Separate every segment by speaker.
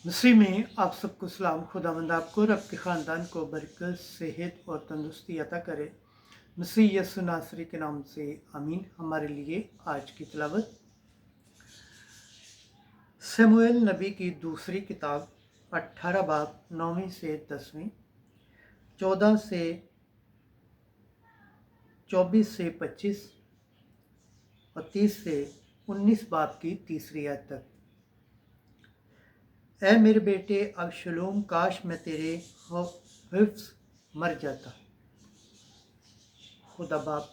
Speaker 1: मसीह में आप सबको सलाम। खुदावंद आपको और आपके ख़ानदान को बरकत, सेहत और तंदुरुस्ती अता करे। मसीह यसु नासरी के नाम से आमीन। हमारे लिए आज की तिलावत शमूएल नबी की दूसरी किताब 18 बाब 9वीं से 10वीं, 14 से 24 से 25 और 30 से 19 बाब की तीसरी आयत तक। ऐ मेरे बेटे अबशलोम, काश मैं तेरे हिफ्ज़ मर जाता। खुदा बाप,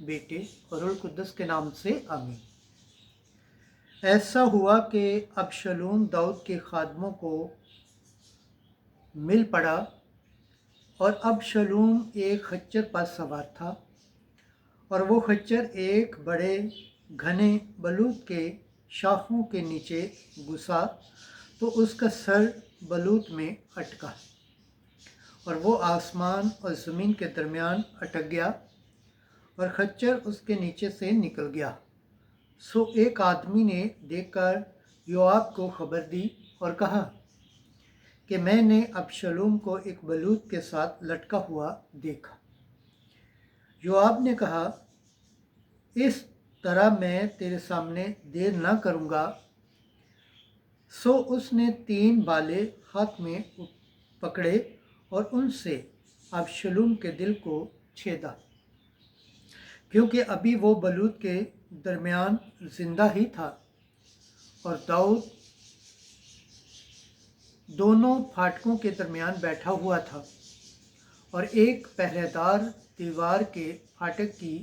Speaker 1: बेटे और रूह कुद्दस के नाम से आमीन। ऐसा हुआ कि अबशलोम दाऊद के खादमों को मिल पड़ा और अबशलोम एक खच्चर पर सवार था और वो खच्चर एक बड़े घने बलूत के शाखों के नीचे घुसा तो उसका सर बलूत में अटका और वो आसमान और ज़मीन के दरमियान अटक गया और खच्चर उसके नीचे से निकल गया। सो एक आदमी ने देखकर योआब को खबर दी और कहा कि मैंने अबशलोम को एक बलूत के साथ लटका हुआ देखा। योआब ने कहा, इस तरह मैं तेरे सामने देर न करूँगा। सो उसने 3 भाले हाथ में पकड़े और उनसे अबशलोम के दिल को छेदा, क्योंकि अभी वो बलूत के दरमियान जिंदा ही था और दाऊद दोनों फाटकों के दरमियान बैठा हुआ था और एक पहरेदार दीवार के फाटक की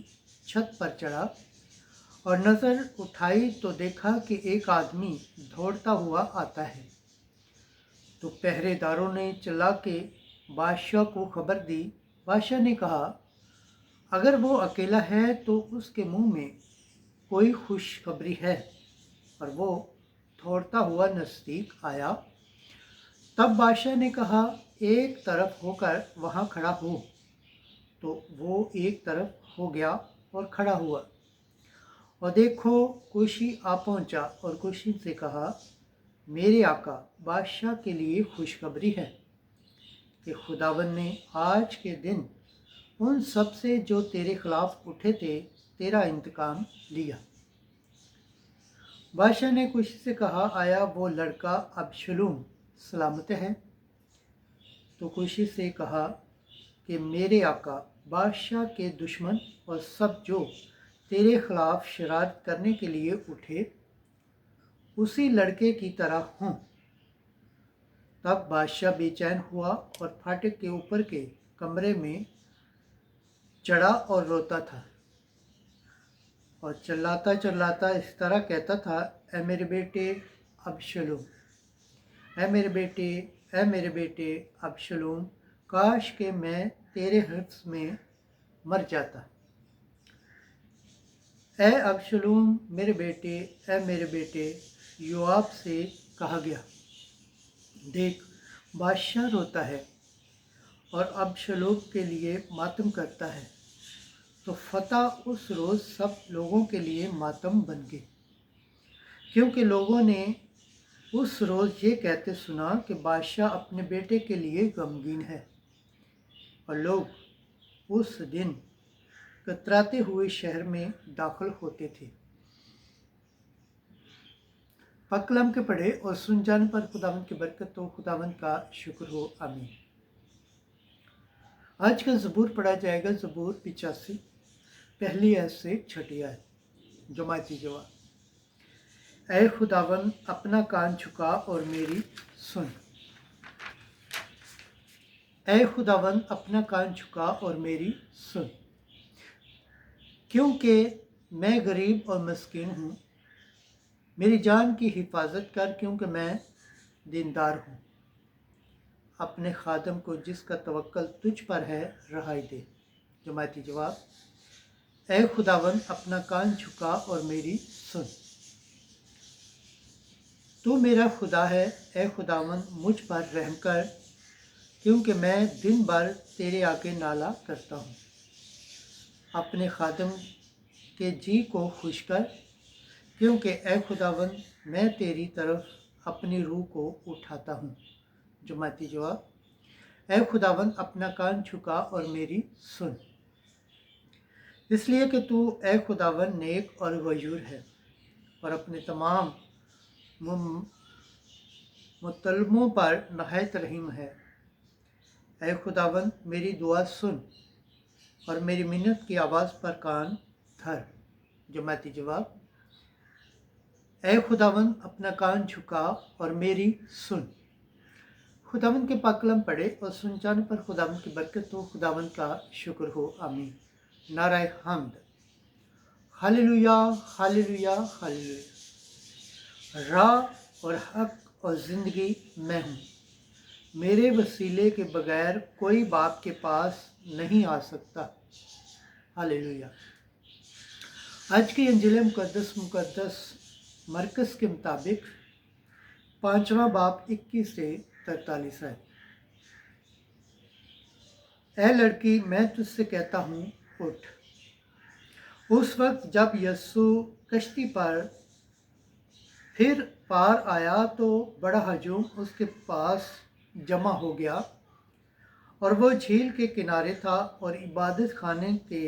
Speaker 1: छत पर चढ़ा और नज़र उठाई तो देखा कि एक आदमी दौड़ता हुआ आता है। तो पहरेदारों ने चिल्ला के बादशाह को खबर दी। बादशाह ने कहा, अगर वो अकेला है तो उसके मुंह में कोई खुशखबरी है। और वो दौड़ता हुआ नज़दीक आया। तब बादशाह ने कहा, एक तरफ होकर वहाँ खड़ा हो। तो वो एक तरफ हो गया और खड़ा हुआ और देखो कुशी आ पहुंचा और कुशी से कहा, मेरे आका बादशाह के लिए खुशखबरी है कि खुदावन ने आज के दिन उन सब से जो तेरे खिलाफ उठे थे तेरा इंतकाम लिया। बादशाह ने कुशी से कहा, आया वो लड़का अबशलोम सलामत है? तो कुशी से कहा कि मेरे आका बादशाह के दुश्मन और सब जो तेरे खिलाफ शरारत करने के लिए उठे उसी लड़के की तरह हों। तब बादशाह बेचैन हुआ और फाटक के ऊपर के कमरे में चढ़ा और रोता था और चिल्लाता चिल्लाता इस तरह कहता था, ऐ मेरे बेटे अबशलोम, ऐ मेरे बेटे, ऐ मेरे बेटे अबशलोम, काश के मैं तेरे हिफ्ज़ में मर जाता। ऐ अबशलोम मेरे बेटे, ऐ मेरे बेटे, योआब से कहा गया, देख बादशाह रोता है और अबशलोम के लिए मातम करता है। तो फतह उस रोज़ सब लोगों के लिए मातम बन गई, क्योंकि लोगों ने उस रोज़ ये कहते सुना कि बादशाह अपने बेटे के लिए गमगीन है। और लोग उस दिन कतराते हुए शहर में दाखिल होते थे। पाक कलाम के पढ़े और सुन जाने पर खुदावंद की बरकत हो, खुदावंद का शुक्र हो, आमीन। आज का ज़बूर पढ़ा जाएगा, ज़बूर 85, पहली आयत से 6ठी आयत। जमाती जवाब। ऐ खुदावंद अपना कान झुका और मेरी सुन। ऐ खुदावंद अपना कान झुका और मेरी सुन, क्योंकि मैं गरीब और मस्कीन हूँ। मेरी जान की हिफाजत कर, क्योंकि मैं दीनदार हूँ। अपने खादम को जिसका तवक्कल तुझ पर है रहाई दे। जमाती जवाब। ऐ खुदावंद अपना कान झुका और मेरी सुन। तू मेरा खुदा है, ऐ खुदावंद मुझ पर रहम कर, क्योंकि मैं दिन भर तेरे आगे नाला करता हूँ। अपने खादम के जी को खुश कर, क्योंकि ऐ खुदावंद मैं तेरी तरफ اپنی روح کو اٹھاتا ہوں۔ جماعتی جواب: اے خداوند اپنا کان جھکا اور میری سن، اس لیے کہ تو اے خداوند نیک اور غیور ہے اور اپنے تمام مطلبوں پر نہایت رحیم ہے۔ اے خداوند میری دعا سن اور میری منت کی آواز پر کان دھر۔ جماعتی جواب: اے خداوند اپنا کان جھکا اور میری سن۔ خداوند کے پاک کلام پڑھے اور سن جانے پر خداوند کی برکت ہو۔ خداوند کا شکر ہو، آمین۔ نعرہ حمد: ہاللویا، ہاللویا، ہاللویا۔ راہ اور حق اور زندگی میں ہوں، میرے وسیلے کے بغیر کوئی باپ کے پاس نہیں آ سکتا۔ ہاللویا۔ آج کی انجیل مقدس مرکز کے مطابق 5واں باب 21 سے 43 ہے۔ اے لڑکی، میں تجھ سے کہتا ہوں اٹھ۔ اس وقت جب یسوع کشتی پر پھر پار آیا تو بڑا ہجوم اس کے پاس جمع ہو گیا، اور وہ جھیل کے کنارے تھا، اور عبادت خانے کے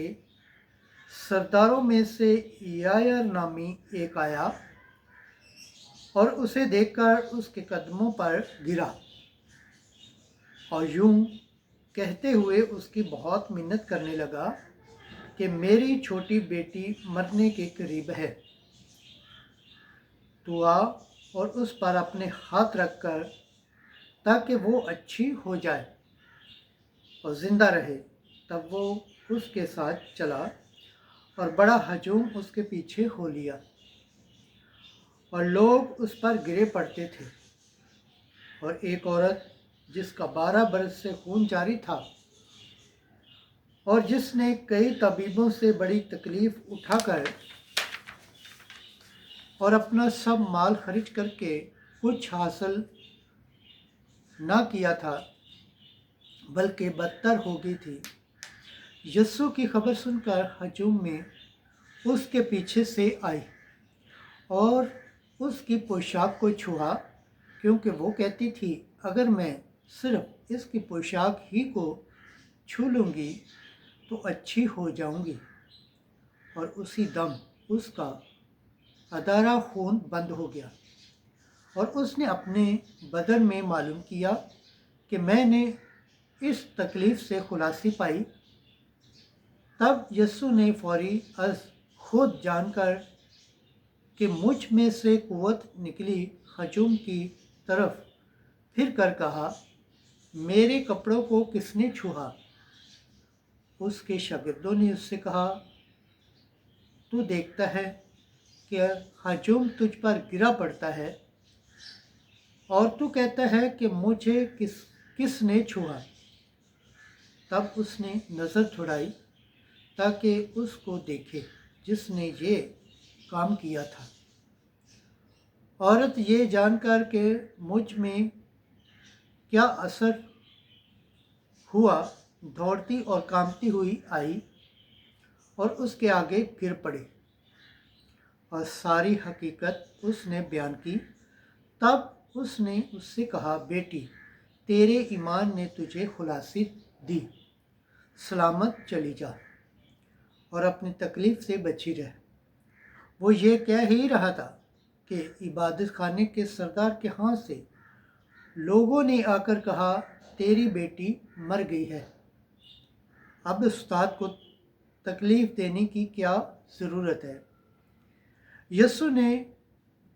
Speaker 1: سرداروں میں سے یائر نامی ایک آیا اور اسے دیکھ کر اس کے قدموں پر گرا اور یوں کہتے ہوئے اس کی بہت منت کرنے لگا کہ میری چھوٹی بیٹی مرنے کے قریب ہے، تو آ اور اس پر اپنے ہاتھ رکھ کر تاکہ وہ اچھی ہو جائے اور زندہ رہے۔ تب وہ اس کے ساتھ چلا اور بڑا ہجوم اس کے پیچھے ہو لیا، اور لوگ اس پر گرے پڑتے تھے۔ اور ایک عورت جس کا 12 برس سے خون جاری تھا اور جس نے کئی طبیبوں سے بڑی تکلیف اٹھا کر اور اپنا سب مال خرچ کر کے کچھ حاصل نہ کیا تھا بلکہ بدتر ہو گئی تھی، یسوع کی خبر سن کر ہجوم میں اس کے پیچھے سے آئی اور اس کی پوشاک کو چھوا، کیونکہ وہ کہتی تھی اگر میں صرف اس کی پوشاک ہی کو چھو لوں گی تو اچھی ہو جاؤں گی، اور اسی دم اس کا ادارہ خون بند ہو گیا، اور اس نے اپنے بدن میں معلوم کیا کہ میں نے اس تکلیف سے خلاصی پائی۔ تب یسوع نے فوری از خود جان کر کہ مجھ میں سے قوت نکلی، ہجوم کی طرف پھر کر کہا، میرے کپڑوں کو کس نے چھوا؟ اس کے شاگردوں نے اس سے کہا، تو دیکھتا ہے کہ ہجوم تجھ پر گرا پڑتا ہے اور تو کہتا ہے کہ مجھے کس نے چھوا؟ تب اس نے نظر دوڑائی تاکہ اس کو دیکھے جس نے یہ کام کیا تھا۔ عورت یہ جان کر کہ مجھ میں کیا اثر ہوا، دوڑتی اور کانپتی ہوئی آئی اور اس کے آگے گر پڑی اور ساری حقیقت اس نے بیان کی۔ تب اس نے اس سے کہا، بیٹی، تیرے ایمان نے تجھے خلاصی دی، سلامت چلی جا اور اپنی تکلیف سے بچی رہ۔ وہ یہ کہہ ہی رہا تھا کہ عبادت خانے کے سردار کے ہاں سے لوگوں نے آ کر کہا، تیری بیٹی مر گئی ہے، اب استاد کو تکلیف دینے کی کیا ضرورت ہے؟ یسوع نے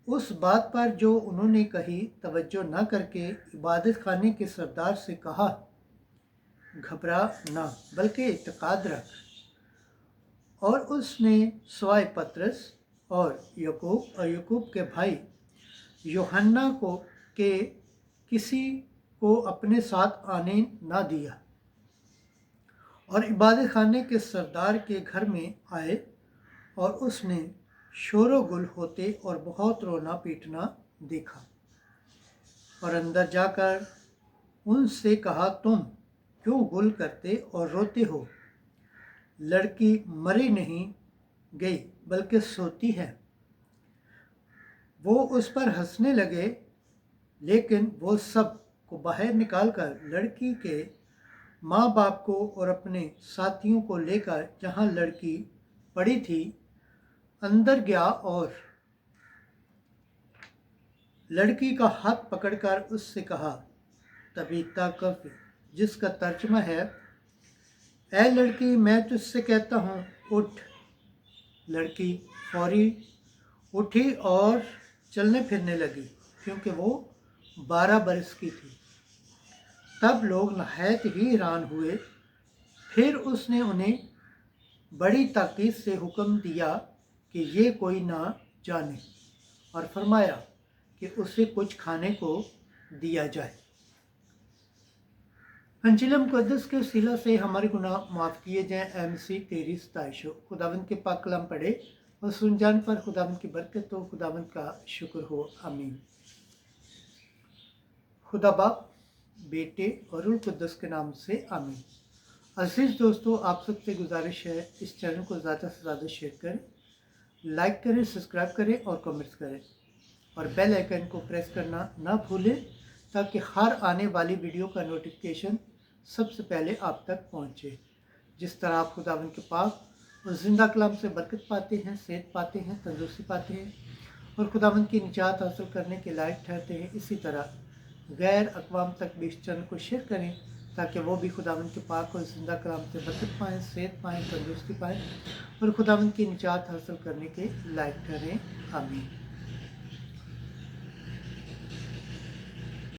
Speaker 1: اس بات پر جو انہوں نے کہی توجہ نہ کر کے عبادت خانے کے سردار سے کہا، گھبرا نہ بلکہ اعتقاد رکھ۔ اور اس نے سوائے پطرس اور یعقوب کے بھائی یوحنا کو کہ کسی کو اپنے ساتھ آنے نہ دیا، اور عبادت خانے کے سردار کے گھر میں آئے، اور اس نے شور و گل ہوتے اور بہت رونا پیٹنا دیکھا، اور اندر جا کر ان سے کہا، تم کیوں گل کرتے اور روتے ہو؟ لڑکی مری نہیں گئی بلکہ سوتی ہے۔ وہ اس پر ہنسنے لگے، लेकिन वो सब को बाहर निकालकर लड़की के माँ बाप को और अपने साथियों को लेकर जहाँ लड़की पड़ी थी अंदर गया और लड़की का हाथ पकड़कर उससे कहा, तबीता कफ, जिसका तर्जमा है, ऐ लड़की मैं तुझसे कहता हूँ उठ। लड़की फौरी उठी और चलने फिरने लगी क्योंकि वो 12 बरस की थी। तब लोग नहायत ही हैरान हुए। फिर उसने उन्हें बड़ी ताकीद से हुक्म दिया कि ये कोई ना जाने और फरमाया कि उसे कुछ खाने को दिया जाए। अंजिल मुक़द्दस के वसीला से हमारे गुनाह माफ़ किए जाएँ। ऐ मसीह तेरी सताइश हो। खुदावंद के पाक कलाम पढ़े और सुन जाने पर खुदावंद की बरकत हो। खुदावंद का शुक्र हो। आमीन। खुदा बाप, बेटे और रूह कुद्दस के नाम से आमीन। अजीज़ दोस्तों, आप सबसे गुजारिश है इस चैनल को ज़्यादा से ज़्यादा शेयर करें, लाइक करें, सब्सक्राइब करें और कमेंट्स करें और बेल आइकन को प्रेस करना ना भूलें ताकि हर आने वाली वीडियो का नोटिफिकेशन सबसे पहले आप तक पहुंचे। जिस तरह आप खुदावंद के पाक और ज़िंदा कलाम से बरकत पाते हैं, सेहत पाते हैं, तंदुरुस्ती पाते हैं और खुदावंद की निजात हासिल करने के लायक ठहरते हैं, इसी तरह गैर अक़वाम तक भी इस चैनल को शेयर करें ताकि वो भी खुदावंद के पाक और ज़िंदा कलाम से बरकत पाएँ, सेहत पाएँ, तंदुरुस्ती पाएँ और खुदावंद की निजात हासिल करने के लायक ठहरें। आमीन।